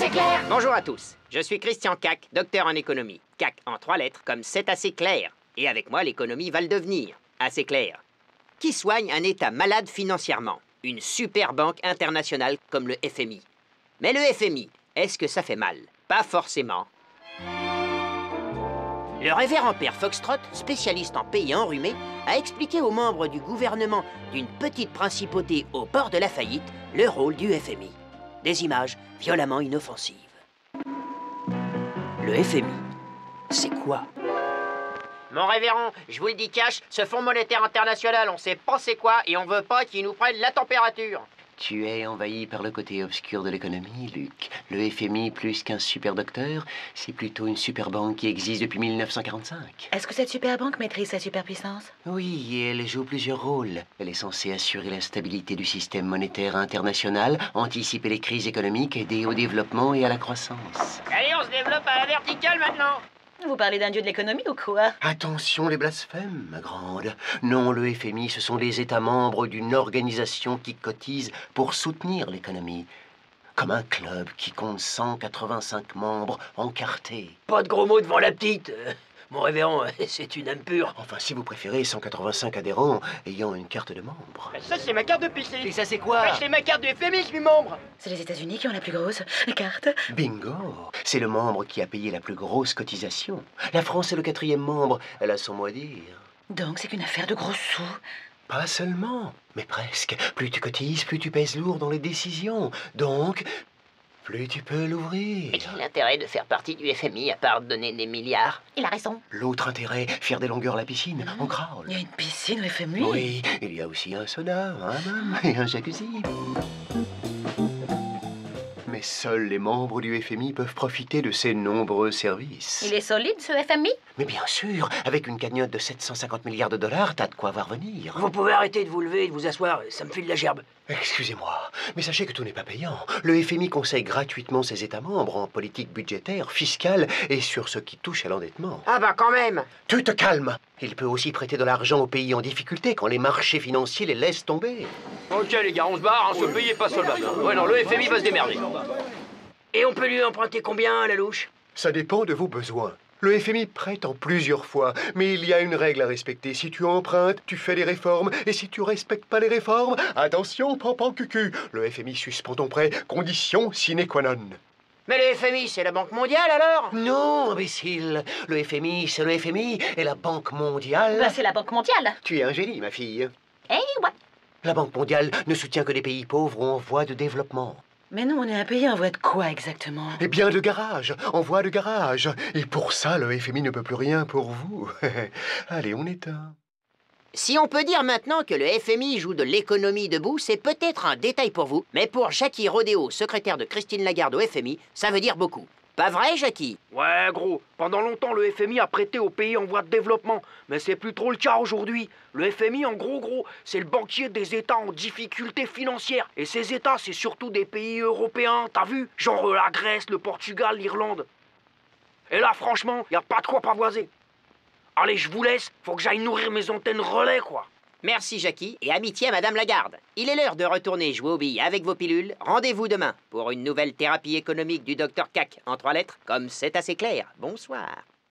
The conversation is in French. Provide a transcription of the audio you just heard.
assez clair. Bonjour à tous, je suis Christian Cac, docteur en économie. Cac en 3 lettres, comme c'est assez clair. Et avec moi, l'économie va le devenir. Assez clair. Qui soigne un État malade financièrement? Une super banque internationale comme le FMI. Mais le FMI, est-ce que ça fait mal? Pas forcément. Le révérend père Foxtrot, spécialiste en pays enrhumés, a expliqué aux membres du gouvernement d'une petite principauté au bord de la faillite le rôle du FMI. Des images violemment inoffensives. Le FMI, c'est quoi? Mon révérend, je vous le dis cash, ce Fonds monétaire international, on sait pas c'est quoi et on veut pas qu'ils nous prennent la température. Tu es envahi par le côté obscur de l'économie, Luc. Le FMI, plus qu'un super docteur, c'est plutôt une super banque qui existe depuis 1945. Est-ce que cette super banque maîtrise sa superpuissance? Oui, et elle joue plusieurs rôles. Elle est censée assurer la stabilité du système monétaire international, anticiper les crises économiques, aider au développement et à la croissance. Allez, on se développe à la verticale maintenant. Vous parlez d'un dieu de l'économie ou quoi? Attention les blasphèmes, ma grande. Non, le FMI, ce sont les États membres d'une organisation qui cotise pour soutenir l'économie. Comme un club qui compte 185 membres encartés. Pas de gros mots devant la petite. Mon révérend, c'est une âme pure. Enfin, si vous préférez, 185 adhérents ayant une carte de membre. Ça, c'est ma carte de piscine. Et ça, c'est quoi? C'est ma carte du FMI, je suis membre. C'est les États-Unis qui ont la plus grosse carte. Bingo! C'est le membre qui a payé la plus grosse cotisation. La France est le 4e membre. Elle a son mot à dire. Donc c'est qu'une affaire de gros sous. Pas seulement, mais presque. Plus tu cotises, plus tu pèses lourd dans les décisions. Donc, plus tu peux l'ouvrir. Et quel est l'intérêt de faire partie du FMI à part donner des milliards? Il a raison. L'autre intérêt, faire des longueurs à la piscine, on crawl. Il y a une piscine au FMI? Oui, il y a aussi un sauna, un hammam et un jacuzzi. Mais seuls les membres du FMI peuvent profiter de ces nombreux services. Il est solide ce FMI? Mais bien sûr, avec une cagnotte de 750 milliards de dollars, t'as de quoi voir venir. Vous pouvez arrêter de vous lever et de vous asseoir, ça me file la gerbe. Excusez-moi, mais sachez que tout n'est pas payant. Le FMI conseille gratuitement ses États membres en politique budgétaire, fiscale et sur ce qui touche à l'endettement. Ah bah quand même. Tu te calmes. Il peut aussi prêter de l'argent aux pays en difficulté quand les marchés financiers les laissent tomber. Ok les gars, on se barre, ce pays est pas solvable. Ouais non, le FMI va se démerder. Et on peut lui emprunter combien à la louche? Ça dépend de vos besoins. Le FMI prête en plusieurs fois, mais il y a une règle à respecter. Si tu empruntes, tu fais des réformes, et si tu respectes pas les réformes, attention, pampan cucu, le FMI suspend ton prêt, condition sine qua non. Mais le FMI, c'est la Banque mondiale alors? Non, imbécile, le FMI, c'est le FMI, et la Banque mondiale... Bah c'est la Banque mondiale. Tu es un génie, ma fille. Eh ouais. La Banque mondiale ne soutient que les pays pauvres ou en voie de développement. Mais nous on est un pays en voie de quoi exactement? Eh bien, de garage, en voie de garage. Et pour ça, le FMI ne peut plus rien pour vous. Allez, on éteint. Si on peut dire maintenant que le FMI joue de l'économie debout, c'est peut-être un détail pour vous, mais pour Jackie Rodéo, secrétaire de Christine Lagarde au FMI, ça veut dire beaucoup. Pas vrai, Jackie? Ouais gros, pendant longtemps le FMI a prêté aux pays en voie de développement, mais c'est plus trop le cas aujourd'hui. Le FMI en gros, c'est le banquier des États en difficulté financière. Et ces États, c'est surtout des pays européens, t'as vu? Genre la Grèce, le Portugal, l'Irlande. Et là franchement, y a pas de quoi pavoiser. Allez, je vous laisse, faut que j'aille nourrir mes antennes relais quoi. Merci Jackie et amitié à Madame Lagarde. Il est l'heure de retourner jouer aux billes avec vos pilules. Rendez-vous demain pour une nouvelle thérapie économique du Dr Cac en 3 lettres, comme c'est assez clair. Bonsoir.